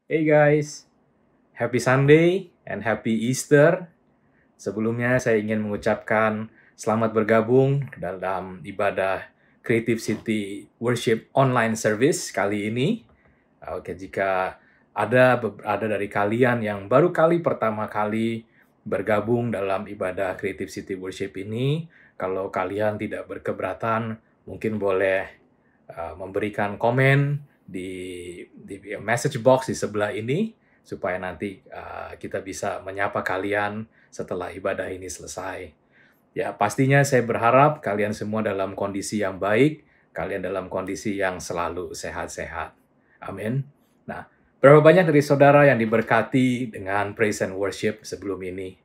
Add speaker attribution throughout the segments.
Speaker 1: Hey guys, happy Sunday and happy Easter. Sebelumnya saya ingin mengucapkan selamat bergabung dalam ibadah Creative City Worship Online Service kali ini. Oke, jika ada dari kalian yang baru kali pertama kali bergabung dalam ibadah Creative City Worship ini, kalau kalian tidak berkeberatan, mungkin boleh memberikan komen di message box di sebelah ini supaya nanti kita bisa menyapa kalian setelah ibadah ini selesai. Ya, pastinya saya berharap kalian semua dalam kondisi yang baik, kalian dalam kondisi yang selalu sehat-sehat. Amin. Nah, berapa banyak dari saudara yang diberkati dengan praise and worship sebelum ini?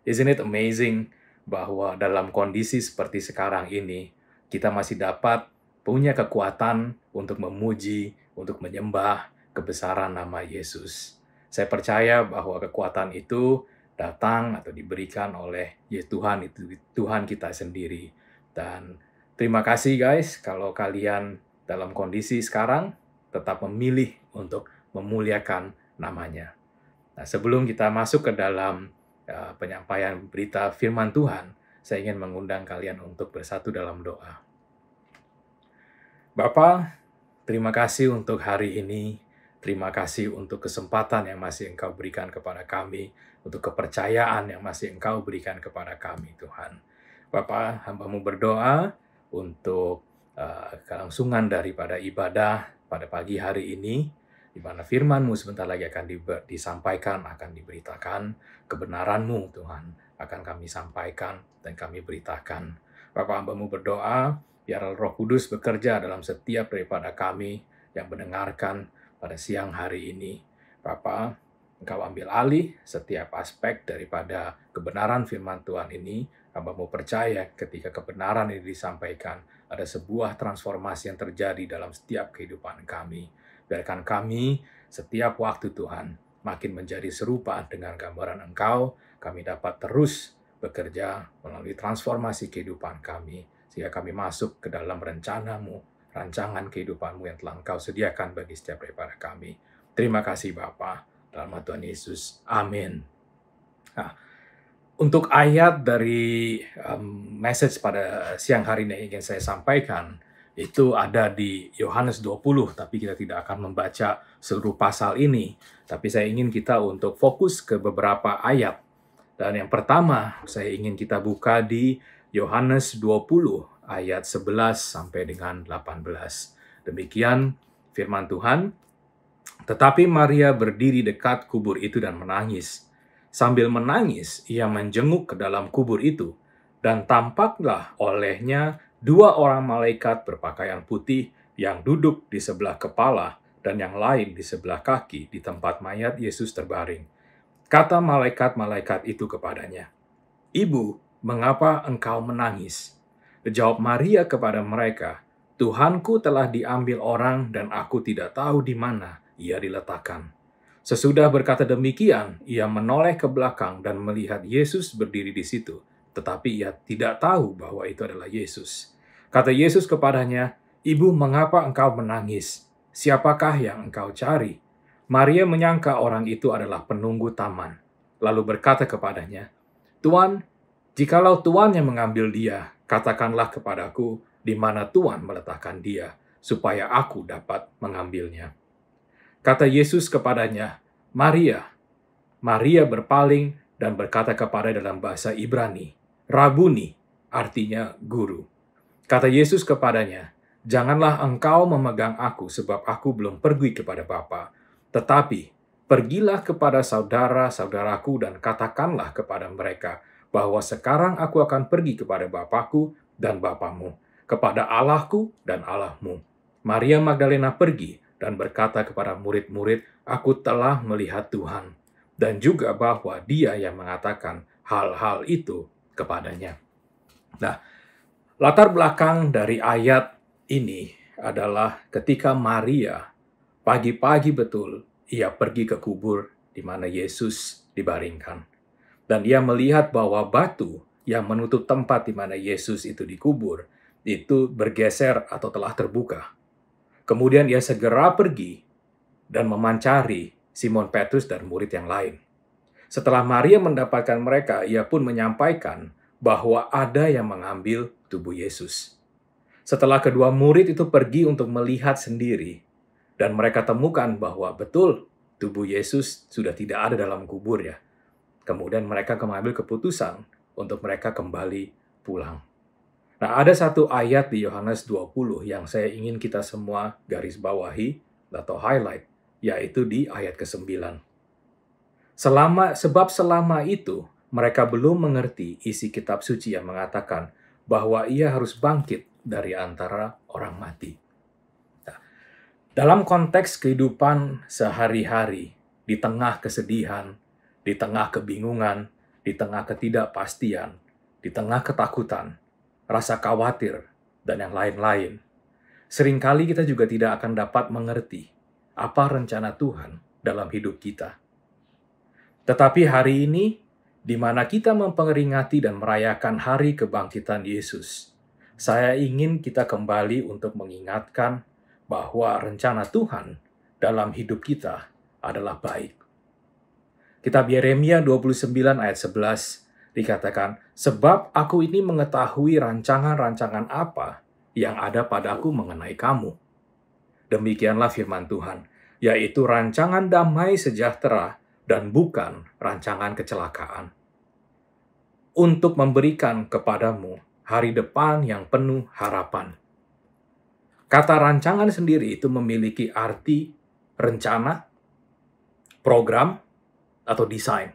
Speaker 1: Isn't it amazing bahwa dalam kondisi seperti sekarang ini, kita masih dapat punya kekuatan untuk memuji, untuk menyembah kebesaran nama Yesus. Saya percaya bahwa kekuatan itu datang atau diberikan oleh Tuhan, itu Tuhan kita sendiri. Dan terima kasih guys kalau kalian dalam kondisi sekarang tetap memilih untuk memuliakan namanya. Nah, sebelum kita masuk ke dalam penyampaian berita firman Tuhan, saya ingin mengundang kalian untuk bersatu dalam doa. Bapa, terima kasih untuk hari ini. Terima kasih untuk kesempatan yang masih Engkau berikan kepada kami, untuk kepercayaan yang masih Engkau berikan kepada kami, Tuhan. Bapa, hamba-Mu berdoa untuk kelangsungan daripada ibadah pada pagi hari ini, di mana firman-Mu sebentar lagi akan disampaikan, akan diberitakan, kebenaran-Mu, Tuhan, akan kami sampaikan dan kami beritakan. Bapa, hamba-Mu berdoa, biar Roh Kudus bekerja dalam setiap daripada kami yang mendengarkan pada siang hari ini. Bapa, Engkau ambil alih setiap aspek daripada kebenaran firman Tuhan ini. Hamba-Mu percaya ketika kebenaran ini disampaikan, ada sebuah transformasi yang terjadi dalam setiap kehidupan kami. Biarkan kami setiap waktu Tuhan makin menjadi serupa dengan gambaran Engkau, kami dapat terus bekerja melalui transformasi kehidupan kami, sehingga kami masuk ke dalam rencana-Mu, rancangan kehidupan-Mu yang telah Engkau sediakan bagi setiap daripada kami. Terima kasih Bapa, dalam nama Tuhan Yesus. Amin. Nah, untuk ayat dari message pada siang hari ini yang ingin saya sampaikan, itu ada di Yohanes 20, tapi kita tidak akan membaca seluruh pasal ini. Tapi saya ingin kita untuk fokus ke beberapa ayat. Dan yang pertama, saya ingin kita buka di Yohanes 20, ayat 11 sampai dengan 18. Demikian firman Tuhan. Tetapi Maria berdiri dekat kubur itu dan menangis. Sambil menangis, ia menjenguk ke dalam kubur itu, dan tampaklah olehnya dua orang malaikat berpakaian putih yang duduk di sebelah kepala dan yang lain di sebelah kaki di tempat mayat Yesus terbaring. Kata malaikat-malaikat itu kepadanya, "Ibu, mengapa engkau menangis?" Jawab Maria kepada mereka, "Tuhanku telah diambil orang dan aku tidak tahu di mana ia diletakkan." Sesudah berkata demikian, ia menoleh ke belakang dan melihat Yesus berdiri di situ, tetapi ia tidak tahu bahwa itu adalah Yesus. Kata Yesus kepadanya, "Ibu, mengapa engkau menangis? Siapakah yang engkau cari?" Maria menyangka orang itu adalah penunggu taman, lalu berkata kepadanya, "Tuan, jikalau Tuan yang mengambil dia, katakanlah kepadaku di mana Tuan meletakkan dia, supaya aku dapat mengambilnya." Kata Yesus kepadanya, "Maria." Maria berpaling dan berkata kepada dalam bahasa Ibrani, "Rabuni," artinya guru. Kata Yesus kepadanya, "Janganlah engkau memegang aku sebab aku belum pergi kepada Bapa, tetapi pergilah kepada saudara-saudaraku dan katakanlah kepada mereka bahwa sekarang aku akan pergi kepada Bapakku dan Bapamu, kepada Allahku dan Allahmu." Maria Magdalena pergi dan berkata kepada murid-murid, "Aku telah melihat Tuhan," dan juga bahwa Dia yang mengatakan hal-hal itu kepadanya. Nah, latar belakang dari ayat ini adalah ketika Maria pagi-pagi betul ia pergi ke kubur di mana Yesus dibaringkan. Dan ia melihat bahwa batu yang menutup tempat di mana Yesus itu dikubur itu bergeser atau telah terbuka. Kemudian ia segera pergi dan memancari Simon Petrus dan murid yang lain. Setelah Maria mendapatkan mereka, ia pun menyampaikan bahwa ada yang mengambil tubuh Yesus. Setelah kedua murid itu pergi untuk melihat sendiri, dan mereka temukan bahwa betul tubuh Yesus sudah tidak ada dalam kuburnya. Kemudian mereka mengambil keputusan untuk mereka kembali pulang. Nah, ada satu ayat di Yohanes 20 yang saya ingin kita semua garis bawahi atau highlight, yaitu di ayat ke-9. Sebab selama itu mereka belum mengerti isi kitab suci yang mengatakan bahwa ia harus bangkit dari antara orang mati. Nah, dalam konteks kehidupan sehari-hari, di tengah kesedihan, di tengah kebingungan, di tengah ketidakpastian, di tengah ketakutan, rasa khawatir, dan yang lain-lain, seringkali kita juga tidak akan dapat mengerti apa rencana Tuhan dalam hidup kita. Tetapi hari ini, di mana kita memperingati dan merayakan hari kebangkitan Yesus, saya ingin kita kembali untuk mengingatkan bahwa rencana Tuhan dalam hidup kita adalah baik. Kitab Yeremia 29 ayat 11 dikatakan, "Sebab aku ini mengetahui rancangan-rancangan apa yang ada padaku mengenai kamu." Demikianlah firman Tuhan, yaitu rancangan damai sejahtera dan bukan rancangan kecelakaan, untuk memberikan kepadamu hari depan yang penuh harapan. Kata rancangan sendiri itu memiliki arti rencana, program, atau desain.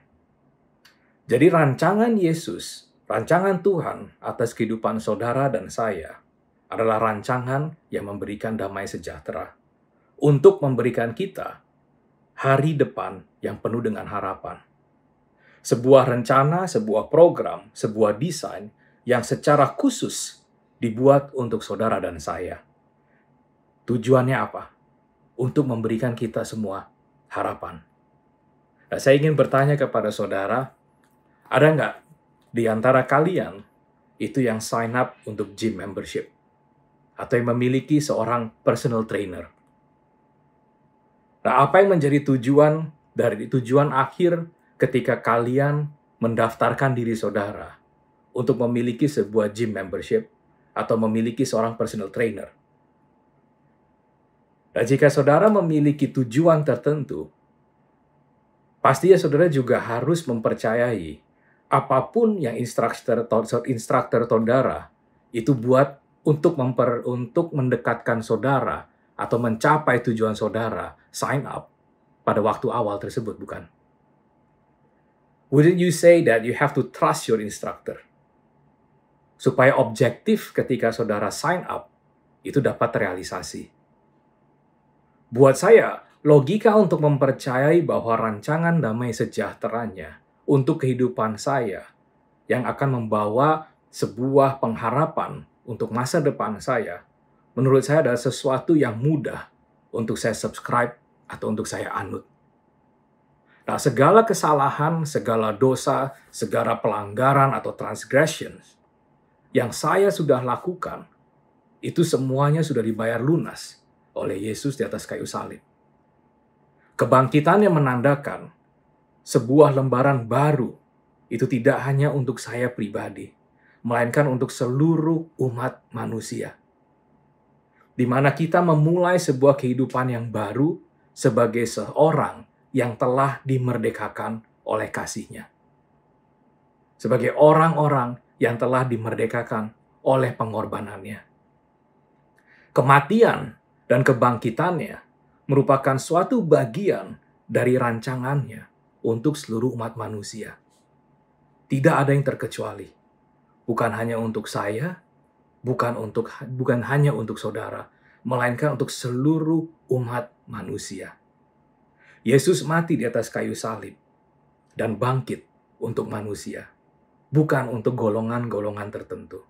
Speaker 1: Jadi rancangan Yesus, rancangan Tuhan atas kehidupan saudara dan saya adalah rancangan yang memberikan damai sejahtera untuk memberikan kita hari depan yang penuh dengan harapan. Sebuah rencana, sebuah program, sebuah desain yang secara khusus dibuat untuk saudara dan saya. Tujuannya apa? Untuk memberikan kita semua harapan. Nah, saya ingin bertanya kepada saudara, ada nggak di antara kalian itu yang sign up untuk gym membership? Atau yang memiliki seorang personal trainer? Nah, apa yang menjadi tujuan akhir ketika kalian mendaftarkan diri saudara untuk memiliki sebuah gym membership atau memiliki seorang personal trainer? Dan jika saudara memiliki tujuan tertentu, pastinya saudara juga harus mempercayai apapun yang instruktur saudara itu buat untuk mendekatkan saudara atau mencapai tujuan saudara, sign up pada waktu awal tersebut, bukan? Wouldn't you say that you have to trust your instructor? Supaya objektif ketika saudara sign up, itu dapat terrealisasi. Buat saya, logika untuk mempercayai bahwa rancangan damai sejahteranya untuk kehidupan saya yang akan membawa sebuah pengharapan untuk masa depan saya, menurut saya adalah sesuatu yang mudah untuk saya subscribe atau untuk saya anut. Nah, segala kesalahan, segala dosa, segala pelanggaran atau transgressions yang saya sudah lakukan, itu semuanya sudah dibayar lunas oleh Yesus di atas kayu salib. Kebangkitannya menandakan sebuah lembaran baru, itu tidak hanya untuk saya pribadi, melainkan untuk seluruh umat manusia. Di mana kita memulai sebuah kehidupan yang baru sebagai seorang yang telah dimerdekakan oleh kasih-Nya. Sebagai orang-orang yang telah dimerdekakan oleh pengorbanannya. Kematian dan kebangkitannya merupakan suatu bagian dari rancangannya untuk seluruh umat manusia. Tidak ada yang terkecuali. Bukan hanya untuk saya, bukan hanya untuk saudara, melainkan untuk seluruh umat manusia. Yesus mati di atas kayu salib dan bangkit untuk manusia, bukan untuk golongan-golongan tertentu.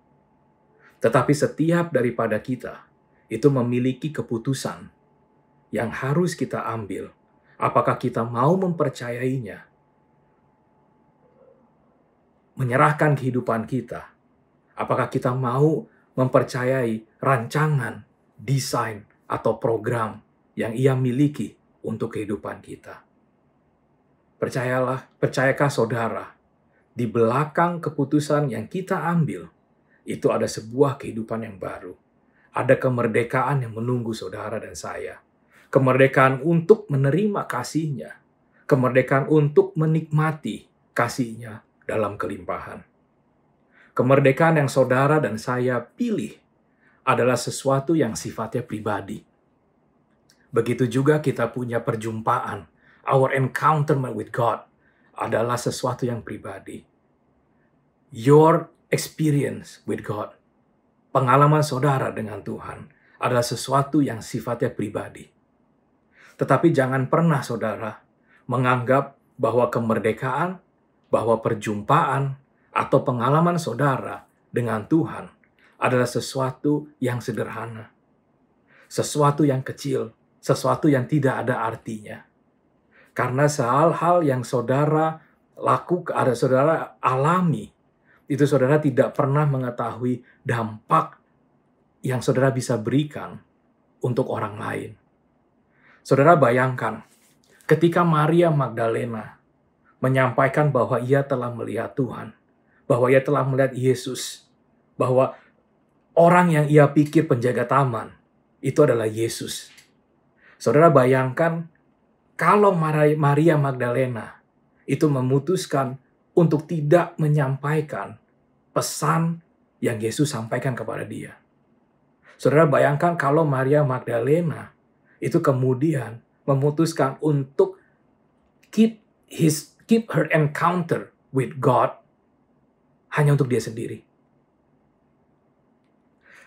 Speaker 1: Tetapi setiap daripada kita itu memiliki keputusan yang harus kita ambil. Apakah kita mau mempercayainya? Menyerahkan kehidupan kita. Apakah kita mau mempercayai rancangan, desain, atau program yang Ia miliki untuk kehidupan kita? Percayakah saudara, di belakang keputusan yang kita ambil, itu ada sebuah kehidupan yang baru. Ada kemerdekaan yang menunggu saudara dan saya. Kemerdekaan untuk menerima kasih-Nya. Kemerdekaan untuk menikmati kasih-Nya dalam kelimpahan. Kemerdekaan yang saudara dan saya pilih adalah sesuatu yang sifatnya pribadi. Begitu juga kita punya perjumpaan. Our encounter with God adalah sesuatu yang pribadi. Your experience with God, pengalaman saudara dengan Tuhan, adalah sesuatu yang sifatnya pribadi. Tetapi jangan pernah saudara menganggap bahwa kemerdekaan, bahwa perjumpaan, atau pengalaman saudara dengan Tuhan adalah sesuatu yang sederhana. Sesuatu yang kecil, sesuatu yang tidak ada artinya. Karena hal-hal yang saudara lakukan, saudara alami, itu saudara tidak pernah mengetahui dampak yang saudara bisa berikan untuk orang lain. Saudara bayangkan, ketika Maria Magdalena menyampaikan bahwa ia telah melihat Tuhan, bahwa ia telah melihat Yesus, bahwa orang yang ia pikir penjaga taman, itu adalah Yesus. Saudara bayangkan, kalau Maria Magdalena itu memutuskan untuk tidak menyampaikan pesan yang Yesus sampaikan kepada dia. Saudara bayangkan kalau Maria Magdalena itu kemudian memutuskan untuk keep her encounter with God hanya untuk dia sendiri.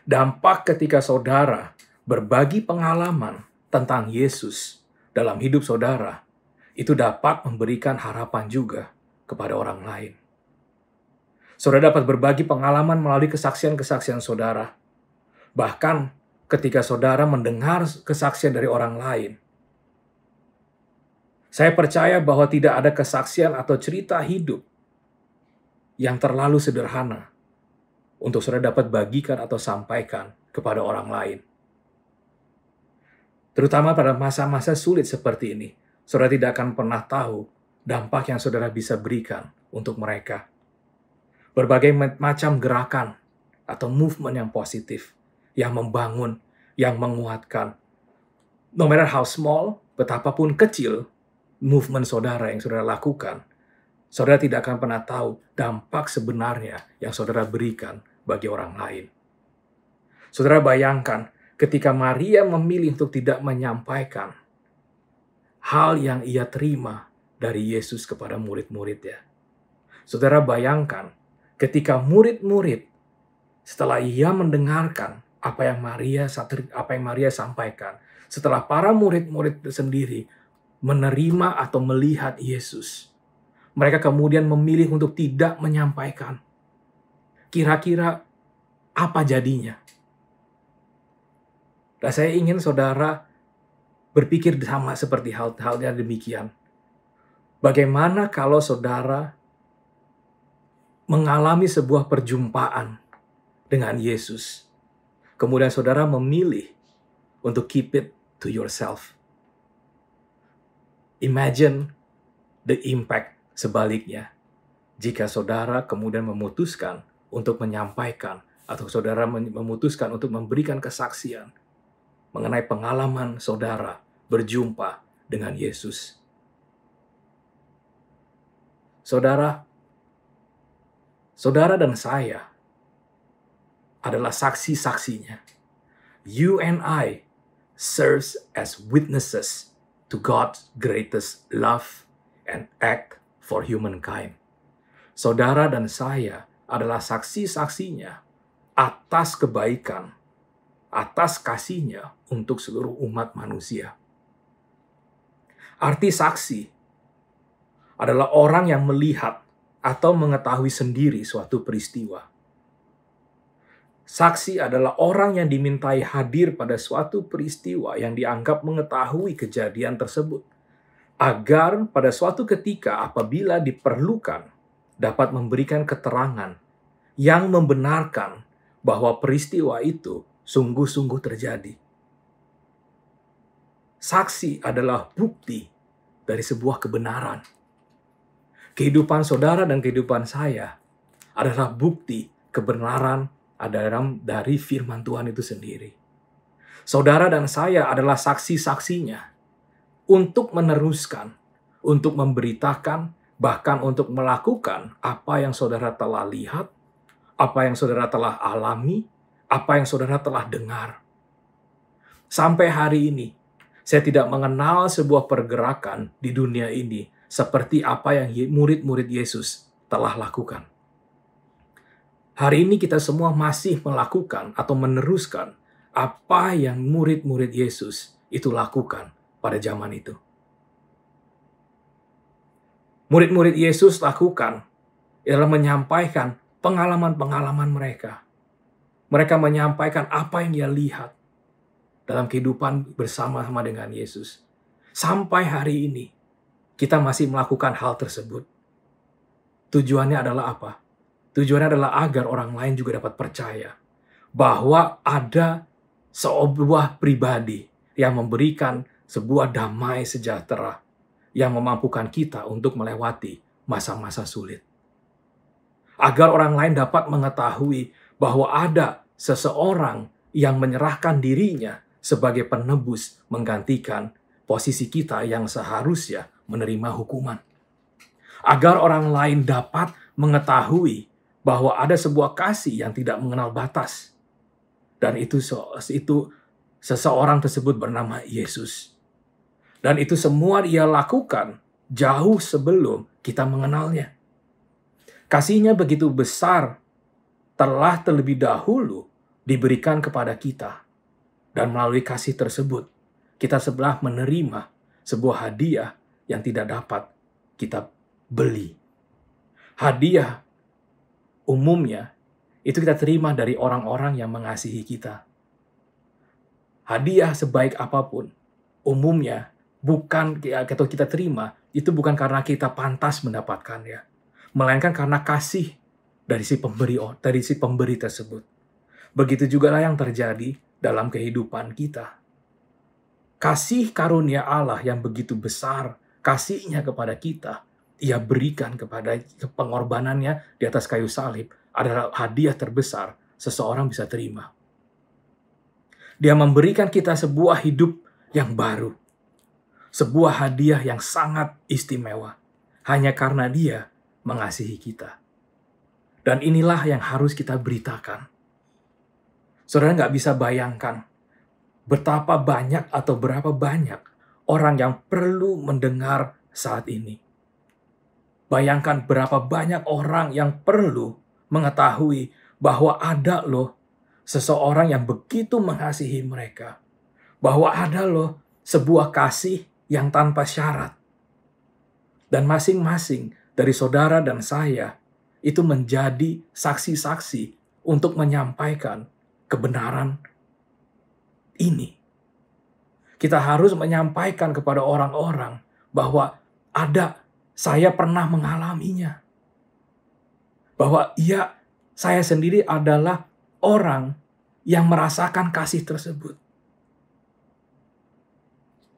Speaker 1: Dampak ketika saudara berbagi pengalaman tentang Yesus dalam hidup saudara, itu dapat memberikan harapan juga kepada orang lain. Saudara dapat berbagi pengalaman melalui kesaksian-kesaksian saudara. Bahkan ketika saudara mendengar kesaksian dari orang lain. Saya percaya bahwa tidak ada kesaksian atau cerita hidup yang terlalu sederhana untuk saudara dapat bagikan atau sampaikan kepada orang lain. Terutama pada masa-masa sulit seperti ini, saudara tidak akan pernah tahu dampak yang saudara bisa berikan untuk mereka. Berbagai macam gerakan atau movement yang positif, yang membangun, yang menguatkan. No matter how small, betapapun kecil movement saudara yang saudara lakukan, saudara tidak akan pernah tahu dampak sebenarnya yang saudara berikan bagi orang lain. Saudara bayangkan, ketika Maria memilih untuk tidak menyampaikan hal yang ia terima dari Yesus kepada murid-muridnya. Saudara bayangkan, ketika murid-murid setelah ia mendengarkan apa yang Maria sampaikan, setelah para murid-murid sendiri menerima atau melihat Yesus, mereka kemudian memilih untuk tidak menyampaikan. Kira-kira apa jadinya? Dan saya ingin saudara berpikir sama seperti halnya demikian. Bagaimana kalau saudara mengalami sebuah perjumpaan dengan Yesus, kemudian saudara memilih untuk keep it to yourself? Imagine the impact sebaliknya. Jika saudara kemudian memutuskan untuk menyampaikan, atau saudara memutuskan untuk memberikan kesaksian mengenai pengalaman saudara berjumpa dengan Yesus. Saudara dan saya adalah saksi-saksinya. You and I serves as witnesses to God's greatest love and act for humankind. Saudara dan saya adalah saksi-saksinya atas kebaikan, atas kasih-Nya untuk seluruh umat manusia. Arti saksi adalah orang yang melihat atau mengetahui sendiri suatu peristiwa. Saksi adalah orang yang dimintai hadir pada suatu peristiwa yang dianggap mengetahui kejadian tersebut, agar pada suatu ketika apabila diperlukan dapat memberikan keterangan yang membenarkan bahwa peristiwa itu sungguh-sungguh terjadi. Saksi adalah bukti dari sebuah kebenaran. Kehidupan saudara dan kehidupan saya adalah bukti kebenaran dari firman Tuhan itu sendiri. Saudara dan saya adalah saksi-saksinya untuk meneruskan, untuk memberitakan, bahkan untuk melakukan apa yang saudara telah lihat, apa yang saudara telah alami, apa yang saudara telah dengar. Sampai hari ini, saya tidak mengenal sebuah pergerakan di dunia ini seperti apa yang murid-murid Yesus telah lakukan. Hari ini kita semua masih melakukan atau meneruskan apa yang murid-murid Yesus itu lakukan pada zaman itu. Murid-murid Yesus lakukan adalah menyampaikan pengalaman-pengalaman mereka. Mereka menyampaikan apa yang dia lihat dalam kehidupan bersama-sama dengan Yesus. Sampai hari ini, kita masih melakukan hal tersebut. Tujuannya adalah apa? Tujuannya adalah agar orang lain juga dapat percaya bahwa ada sebuah pribadi yang memberikan sebuah damai sejahtera yang memampukan kita untuk melewati masa-masa sulit. Agar orang lain dapat mengetahui bahwa ada seseorang yang menyerahkan dirinya sebagai penebus menggantikan posisi kita yang seharusnya menerima hukuman. Agar orang lain dapat mengetahui bahwa ada sebuah kasih yang tidak mengenal batas. Dan itu seseorang tersebut bernama Yesus. Dan itu semua dia lakukan jauh sebelum kita mengenalnya. Kasihnya begitu besar, telah terlebih dahulu diberikan kepada kita. Dan melalui kasih tersebut, kita sebelah menerima sebuah hadiah yang tidak dapat kita beli. Hadiah umumnya itu kita terima dari orang-orang yang mengasihi kita. Hadiah sebaik apapun, umumnya bukan atau kita terima, itu bukan karena kita pantas mendapatkannya, melainkan karena kasih dari si pemberi tersebut. Begitu juga lah yang terjadi dalam kehidupan kita. Kasih karunia Allah yang begitu besar, kasihnya kepada kita, ia berikan kepada pengorbanannya di atas kayu salib, adalah hadiah terbesar seseorang bisa terima. Dia memberikan kita sebuah hidup yang baru. Sebuah hadiah yang sangat istimewa. Hanya karena dia mengasihi kita. Dan inilah yang harus kita beritakan. Saudara nggak bisa bayangkan betapa banyak atau berapa banyak orang yang perlu mendengar saat ini. Bayangkan berapa banyak orang yang perlu mengetahui bahwa ada loh seseorang yang begitu mengasihi mereka. Bahwa ada loh sebuah kasih yang tanpa syarat. Dan masing-masing dari saudara dan saya itu menjadi saksi-saksi untuk menyampaikan kebenaran ini. Kita harus menyampaikan kepada orang-orang bahwa saya pernah mengalaminya. Bahwa saya sendiri adalah orang yang merasakan kasih tersebut.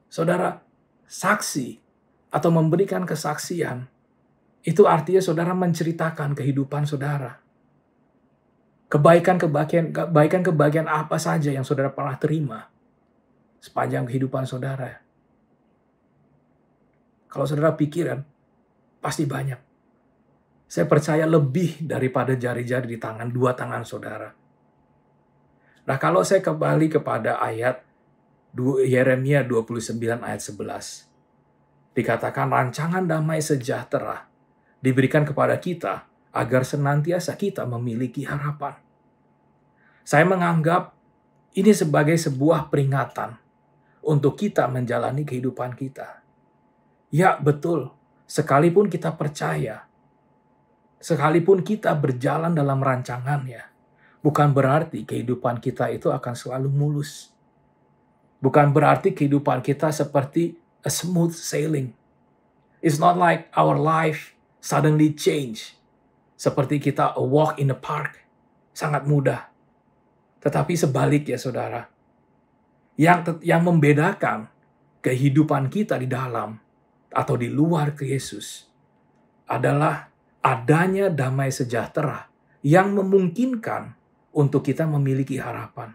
Speaker 1: Saudara, saksi atau memberikan kesaksian, itu artinya saudara menceritakan kehidupan saudara. Kebaikan-kebaikan apa saja yang saudara pernah terima sepanjang kehidupan saudara. Kalau saudara pikiran, pasti banyak. Saya percaya lebih daripada jari-jari di dua tangan saudara. Nah, kalau saya kembali kepada ayat Yeremia 29 ayat 11. Dikatakan rancangan damai sejahtera diberikan kepada kita agar senantiasa kita memiliki harapan. Saya menganggap ini sebagai sebuah peringatan untuk kita menjalani kehidupan kita. Ya, betul. Sekalipun kita percaya, sekalipun kita berjalan dalam rancangannya, bukan berarti kehidupan kita itu akan selalu mulus. Bukan berarti kehidupan kita seperti a smooth sailing. It's not like our life suddenly change. Seperti kita a walk in the park. Sangat mudah. Tetapi sebaliknya saudara. Yang membedakan kehidupan kita di dalam atau di luar ke Yesus adalah adanya damai sejahtera yang memungkinkan untuk kita memiliki harapan.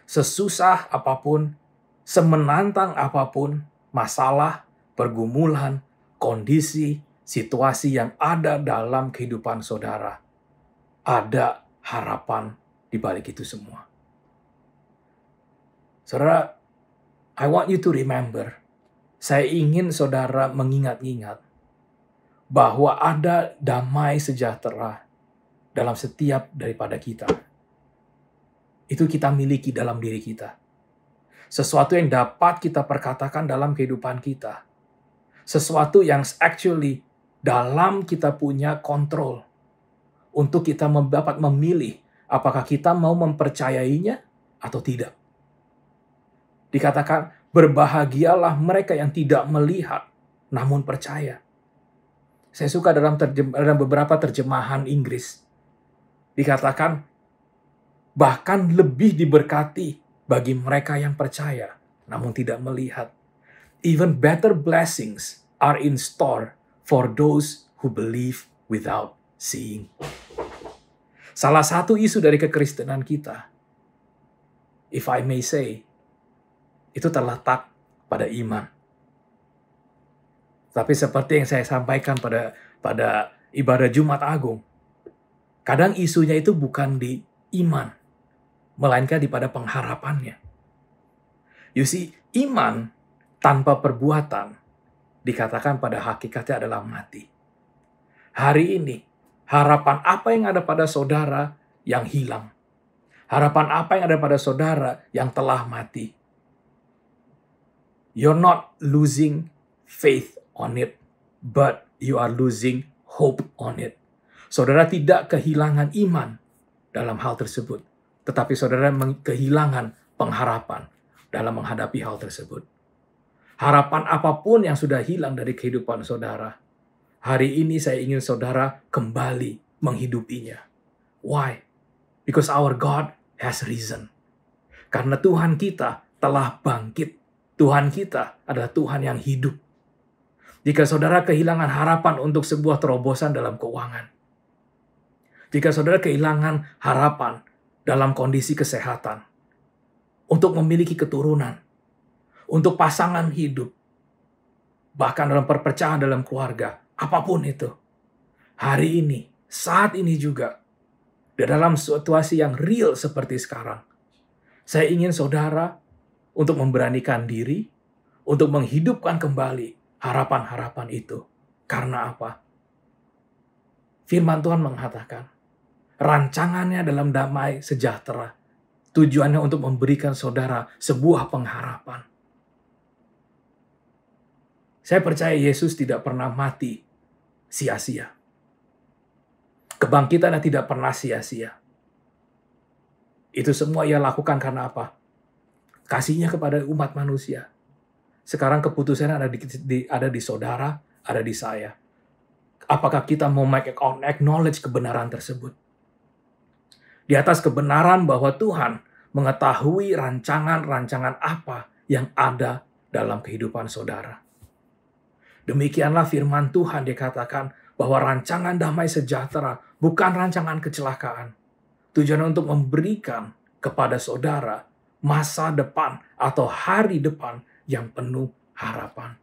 Speaker 1: Sesusah apapun, semenantang apapun, masalah, pergumulan, kondisi, situasi yang ada dalam kehidupan saudara, ada harapan di balik itu semua. Saudara, I want you to remember, saya ingin saudara mengingat-ingat bahwa ada damai sejahtera dalam setiap daripada kita. Itu kita miliki dalam diri kita. Sesuatu yang dapat kita perkatakan dalam kehidupan kita. Sesuatu yang actually dalam kita punya kontrol. Untuk kita dapat memilih apakah kita mau mempercayainya atau tidak. Dikatakan, berbahagialah mereka yang tidak melihat namun percaya. Saya suka dalam beberapa terjemahan Inggris. Dikatakan, bahkan lebih diberkati bagi mereka yang percaya, namun tidak melihat. Even better blessings are in store for those who believe without seeing. Salah satu isu dari kekristenan kita, if I may say, itu terletak pada iman. Tapi seperti yang saya sampaikan pada ibadah Jumat Agung, kadang isunya itu bukan di iman, melainkan pada pengharapannya. You see, iman tanpa perbuatan dikatakan pada hakikatnya adalah mati. Hari ini, harapan apa yang ada pada saudara yang hilang? Harapan apa yang ada pada saudara yang telah mati? You're not losing faith on it, but you are losing hope on it. Saudara tidak kehilangan iman dalam hal tersebut, tetapi saudara kehilangan pengharapan dalam menghadapi hal tersebut. Harapan apapun yang sudah hilang dari kehidupan saudara, hari ini saya ingin saudara kembali menghidupinya. Why? Because our God has risen. Karena Tuhan kita telah bangkit. Tuhan kita adalah Tuhan yang hidup. Jika saudara kehilangan harapan untuk sebuah terobosan dalam keuangan, jika saudara kehilangan harapan dalam kondisi kesehatan, untuk memiliki keturunan, untuk pasangan hidup, bahkan dalam perpecahan dalam keluarga, apapun itu, hari ini, saat ini juga, dalam situasi yang real seperti sekarang, saya ingin saudara untuk memberanikan diri, untuk menghidupkan kembali harapan-harapan itu. Karena apa? Firman Tuhan mengatakan, rancangannya dalam damai sejahtera, tujuannya untuk memberikan saudara sebuah pengharapan. Saya percaya Yesus tidak pernah mati sia-sia. Kebangkitannya tidak pernah sia-sia. Itu semua ia lakukan karena apa? Kasihnya kepada umat manusia. Sekarang keputusannya ada di saudara, ada di saya. Apakah kita mau acknowledge kebenaran tersebut? Di atas kebenaran bahwa Tuhan mengetahui rancangan-rancangan apa yang ada dalam kehidupan saudara. Demikianlah firman Tuhan dikatakan bahwa rancangan damai sejahtera bukan rancangan kecelakaan. Tujuan untuk memberikan kepada saudara masa depan atau hari depan yang penuh harapan.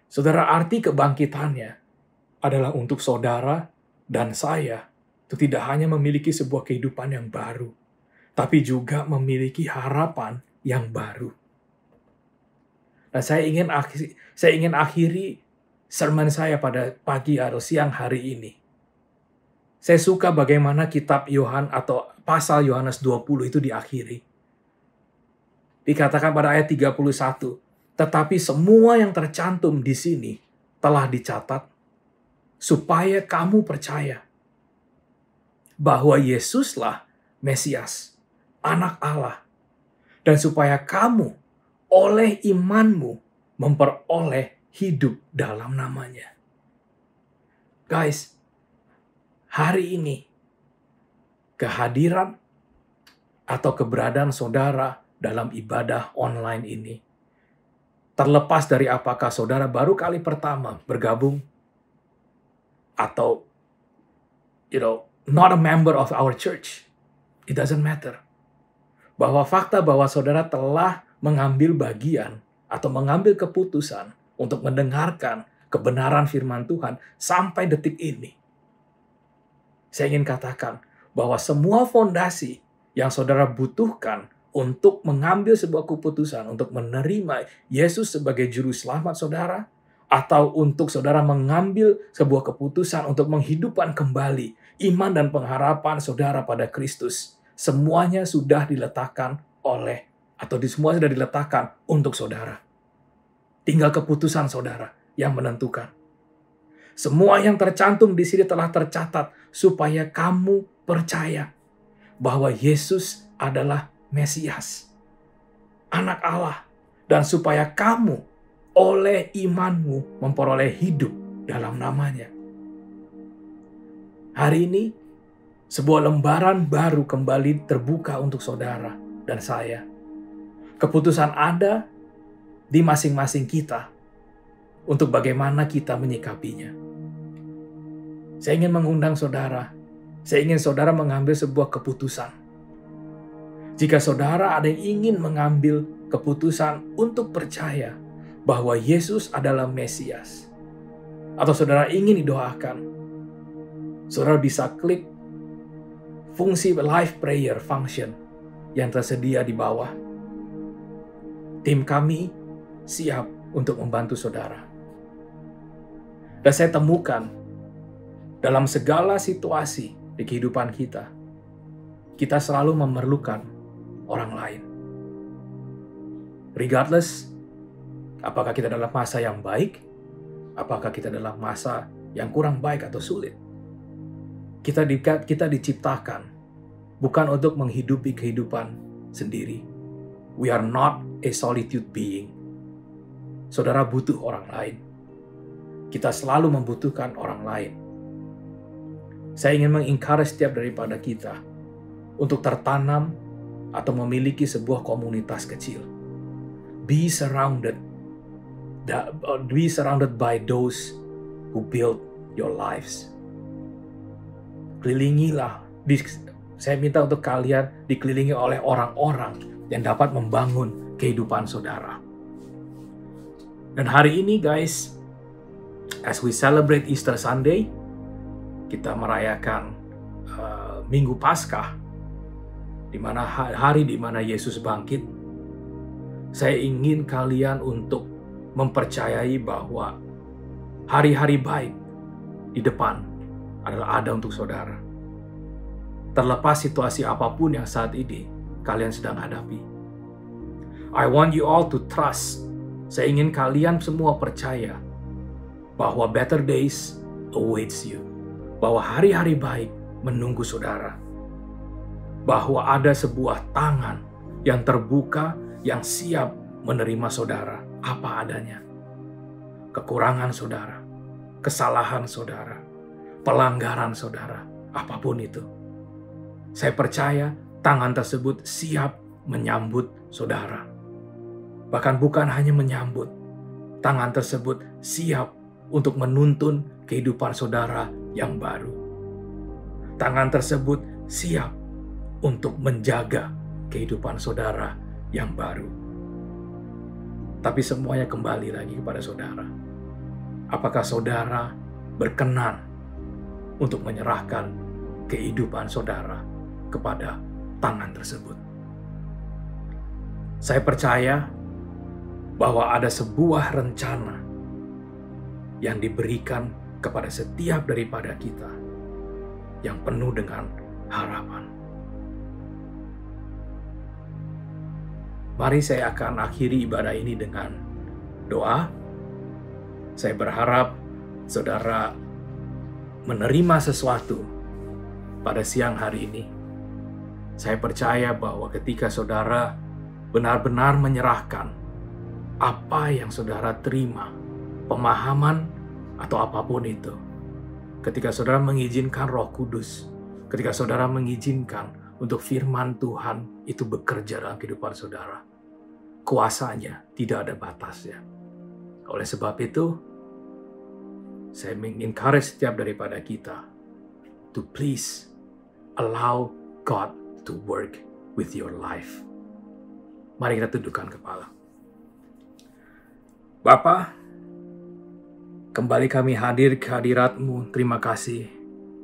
Speaker 1: Saudara, arti kebangkitannya adalah untuk saudara dan saya itu tidak hanya memiliki sebuah kehidupan yang baru, tapi juga memiliki harapan yang baru. Nah, saya ingin akhiri sermon saya pada pagi atau siang hari ini. Saya suka bagaimana kitab Yohanes atau pasal Yohanes 20 itu diakhiri. Dikatakan pada ayat 31, tetapi semua yang tercantum di sini telah dicatat supaya kamu percaya bahwa Yesuslah Mesias, Anak Allah, dan supaya kamu oleh imanmu memperoleh hidup dalam namanya. Guys, hari ini kehadiran atau keberadaan saudara dalam ibadah online ini Terlepas dari apakah saudara baru kali pertama bergabung atau not a member of our church, it doesn't matter. Bahwa fakta bahwa saudara telah mengambil bagian atau mengambil keputusan untuk mendengarkan kebenaran firman Tuhan sampai detik ini. Saya ingin katakan bahwa semua fondasi yang saudara butuhkan untuk mengambil sebuah keputusan untuk menerima Yesus sebagai juru selamat saudara, atau untuk saudara mengambil sebuah keputusan untuk menghidupkan kembali iman dan pengharapan saudara pada Kristus, semuanya sudah diletakkan semua sudah diletakkan untuk saudara. Tinggal keputusan saudara yang menentukan. Semua yang tercantum di sini telah tercatat supaya kamu percaya bahwa Yesus adalah Mesias, Anak Allah, dan supaya kamu oleh imanmu memperoleh hidup dalam namanya. Hari ini, sebuah lembaran baru kembali terbuka untuk saudara dan saya. Keputusan ada di masing-masing kita untuk bagaimana kita menyikapinya. Saya ingin mengundang saudara. Saya ingin saudara mengambil sebuah keputusan. Jika saudara ada yang ingin mengambil keputusan untuk percaya bahwa Yesus adalah Mesias, atau saudara ingin didoakan, saudara bisa klik fungsi live prayer function yang tersedia di bawah. Tim kami siap untuk membantu saudara. Dan saya temukan dalam segala situasi di kehidupan kita, kita selalu memerlukan orang lain. Regardless, apakah kita dalam masa yang baik, apakah kita dalam masa yang kurang baik atau sulit. Kita diciptakan bukan untuk menghidupi kehidupan sendiri. We are not a solitude being. Saudara butuh orang lain. Kita selalu membutuhkan orang lain. Saya ingin mengencourage setiap daripada kita untuk tertanam atau memiliki sebuah komunitas kecil. Be surrounded by those who build your lives. Kelilingilah. Saya minta untuk kalian dikelilingi oleh orang-orang yang dapat membangun kehidupan saudara. Dan hari ini guys, as we celebrate Easter Sunday, kita merayakan Minggu Paskah, di mana hari di mana Yesus bangkit. Saya ingin kalian untuk mempercayai bahwa hari-hari baik di depan adalah ada untuk saudara. Terlepas situasi apapun yang saat ini kalian sedang hadapi. I want you all to trust. Saya ingin kalian semua percaya bahwa better days awaits you. Bahwa hari-hari baik menunggu saudara. Bahwa ada sebuah tangan yang terbuka, yang siap menerima saudara apa adanya. Kekurangan saudara, kesalahan saudara, pelanggaran saudara, apapun itu. Saya percaya tangan tersebut siap menyambut saudara. Bahkan bukan hanya menyambut, tangan tersebut siap untuk menuntun kehidupan saudara yang baru. Tangan tersebut siap untuk menjaga kehidupan saudara yang baru. Tapi semuanya kembali lagi kepada saudara. Apakah saudara berkenan untuk menyerahkan kehidupan saudara kepada tangan tersebut? Saya percaya bahwa ada sebuah rencana yang diberikan kepada setiap daripada kita yang penuh dengan harapan. Mari saya akan akhiri ibadah ini dengan doa. Saya berharap saudara menerima sesuatu pada siang hari ini. Saya percaya bahwa ketika saudara benar-benar menyerahkan apa yang saudara terima, pemahaman atau apapun itu, ketika saudara mengizinkan Roh Kudus, ketika saudara mengizinkan untuk firman Tuhan itu bekerja dalam kehidupan saudara, kuasanya tidak ada batasnya. Oleh sebab itu, saya mengencourage setiap daripada kita to please allow God to work with your life. Mari kita tundukkan kepala. Bapa, kembali kami hadir ke hadirat-Mu. Terima kasih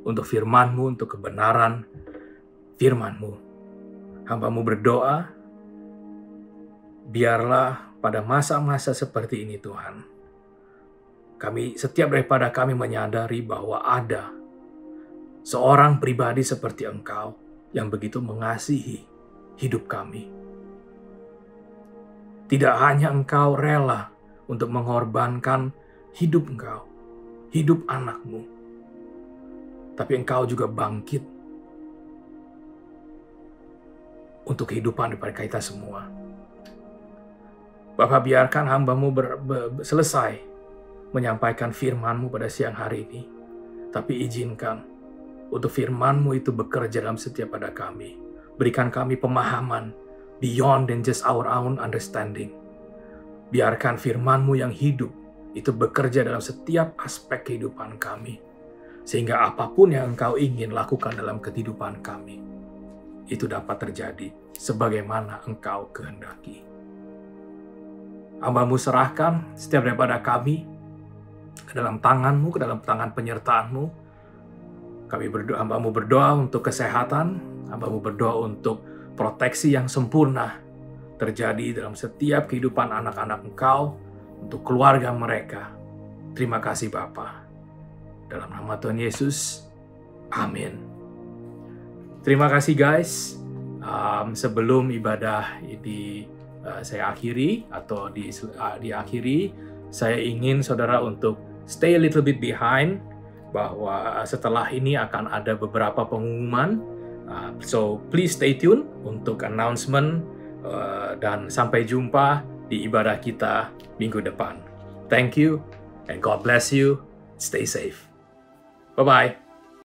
Speaker 1: untuk firman-Mu, untuk kebenaran firman-Mu. Hamba-Mu berdoa, biarlah pada masa-masa seperti ini Tuhan, setiap daripada kami menyadari bahwa ada seorang pribadi seperti Engkau yang begitu mengasihi hidup kami. Tidak hanya Engkau rela untuk mengorbankan hidup Engkau, hidup anak-Mu, tapi Engkau juga bangkit untuk kehidupan daripada kita semua. Bapa, biarkan hamba-Mu selesai menyampaikan firman-Mu pada siang hari ini. Tapi izinkan untuk firman-Mu itu bekerja dalam setiap pada kami. Berikan kami pemahaman beyond than just our own understanding. Biarkan firman-Mu yang hidup itu bekerja dalam setiap aspek kehidupan kami. Sehingga apapun yang Engkau ingin lakukan dalam kehidupan kami, itu dapat terjadi sebagaimana Engkau kehendaki. Hamba-Mu serahkan setiap daripada kami ke dalam tangan-Mu, ke dalam tangan penyertaan-Mu. Hamba-Mu berdoa untuk kesehatan, Hamba-Mu berdoa untuk proteksi yang sempurna terjadi dalam setiap kehidupan anak-anak Engkau, untuk keluarga mereka. Terima kasih Bapa. Dalam nama Tuhan Yesus, amin. Terima kasih guys. Sebelum ibadah ini saya akhiri atau diakhiri, saya ingin saudara untuk stay a little bit behind, bahwa setelah ini akan ada beberapa pengumuman. So please stay tune untuk announcement, dan sampai jumpa di ibadah kita minggu depan. Thank you and God bless you. Stay safe. Bye-bye.